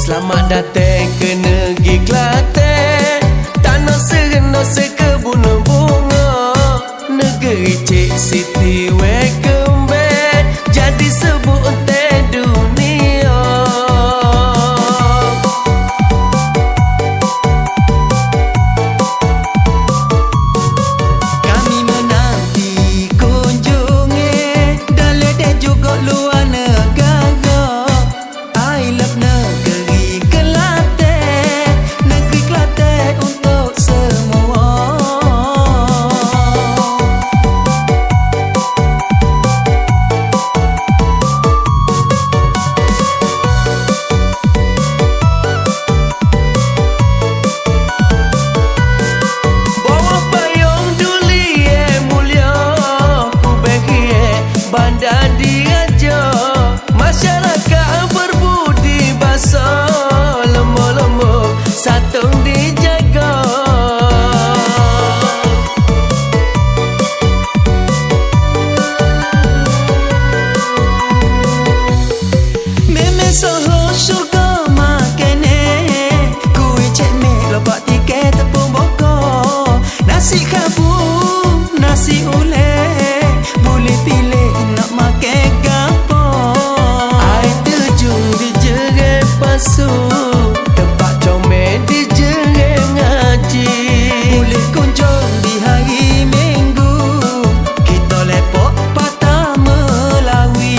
Selamat datang ke negeri Kelantan, tanah serendah sekebun bunga. Negeri Cik Siti welcome back, jadi sebutan dunia. Kami menanti kunjungi dalam dan juga luar negara. I love negeri Kelantan, negeri Kelantan untuk semua. Bawa payung duli mulia, ku bagi bandar diraja. Masyarakat berbudi bahasa, lemah-lemah satung dijaga. Meme soho syurga makan kuih cemil lobak tiket tepung bokor. Nasi kabur, nasi ulek, boleh pilih nak makan gapo. Air terjun di jerai pasu, tempat comel di jerai ngaji. Boleh kunjung di hari Minggu, kita lepok patah Melawi.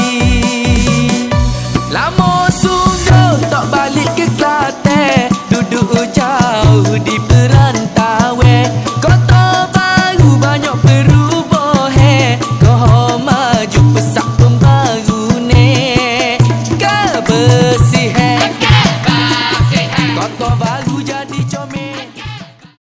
Lama sudah tak balik ke Kelantan, duduk jauh di perantauan. Kota baru banyak perubahan, kau maju pesak pembangunan. Kebersihan, kota baru